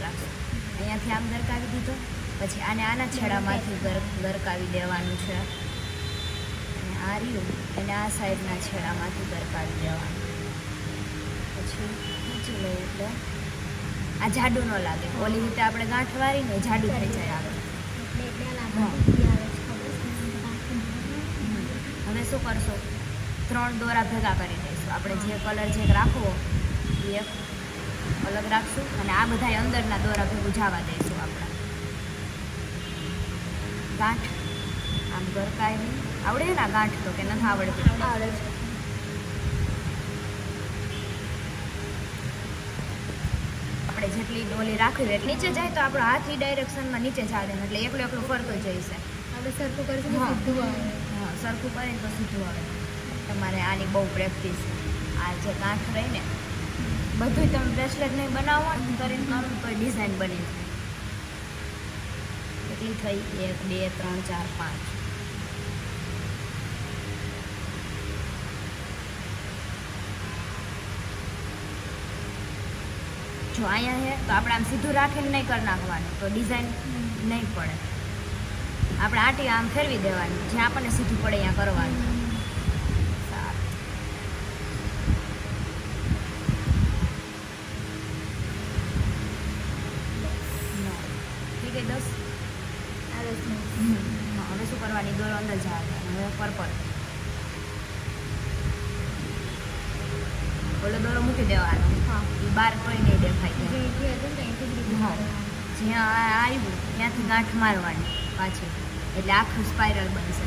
રાખશું. અહીંયાથી આમ ગરકાવી દીધો, પછી આને આના છેડામાંથી ગરકાવી દેવાનું છે, અને આ રહ્યું એને આ સાઈડના છેડામાંથી ગરકાવી દેવાનું. પછી ખેંચી લઈએ એટલે આ જાડું ન લાગે. ઓલી રીતે આપણે ગાંઠ વારીને જાડું થઈ જાય આગળ. હવે શું કરશો, 3 દોરા ભેગા કરી દઈશું. આપણે જે કલર જે રાખવો એ અલગ રાખશું, અને આ બધા અંદરના દોરા ભેગું જવા દઈશું. આપણે ગાંઠ આમ ગરકાય નહીં. આવડે ને ગાંઠ તો કે નથી આવડતું? આવડે છે. આપણે જેટલી ડોલી રાખવી એટલે નીચે જાય તો આપણો હાથ એ ડાયરેક્શનમાં નીચે જવા દે, એટલે એકલો એકલો ફરતો જઈશે. આપણે સરખું કરશું તો હા. સીધું આવે. હા, સરખું કરીને તો સીધું આવે. તમારે આની બહુ પ્રેક્ટિસ છે. આ જે ગાંઠ રહીને બધું તમે બ્રેસલેટ નહીં બનાવો કરીને કરો તો ડિઝાઇન બની જાય. કેટલી થઈ? 1 2 3 4 5. જો અહીંયા છે તો આપણે આમ સીધું રાખીને નહીં કરી નાખવાનું, તો ડિઝાઇન નહીં પડે. આપણે આટી આમ ફેરવી દેવાની, જ્યાં આપણને સીધું પડે ત્યાં કરવાનું. સારું. ઠીક છે 10. આવે છે. હવે શું કરવાની? દોરો અંદર જવા દેવાનો. હવે પર્પલ ઓલો દોરો મૂકી દેવાનો. હા. એ બહાર કોઈ નહીં દેખાય. જે જે હતું ને ત્યાંથી જ રીતે હા. કરવાનું. જ્યાં આવ્યું ત્યાંથી ગાંઠ મારવાની પાછી, એટલે આખું સ્પાઇરલ બનશે.